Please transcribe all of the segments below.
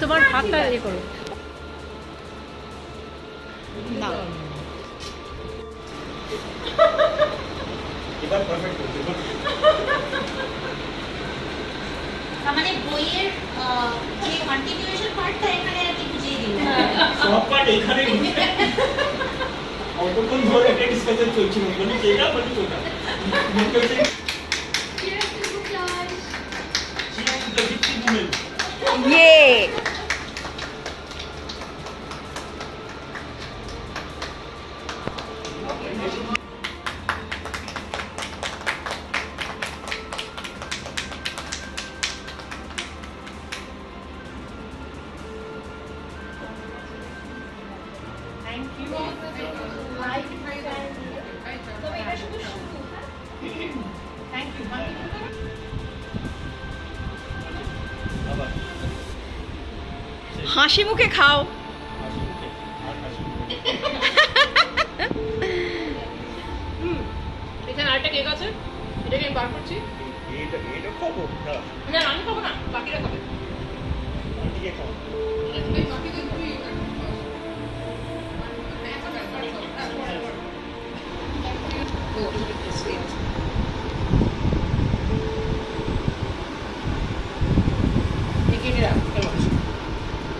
তোমার হাতটা ইয়ে করো না মানে বইয়ের যে কন্টিনিউয়েশন পার্টটা এখানে আর কি বুঝিয়ে দিল সব পার্ট এখানে অতক্ষণ ধরে একটা ডিসকাশন চলছিল মানে যেটা মানে ওটা Yay! Thank you. Thank you. হাসি মুখে খাও এখানে আরেকটা কেক আছে এটাকে আমি বার করছি এটা খাবো না আমি খাবো না বাকিরা খাবে বাকিকে খাও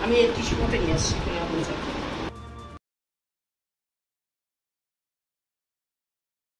আমি টিস্যু মতো নিয়ে আসছি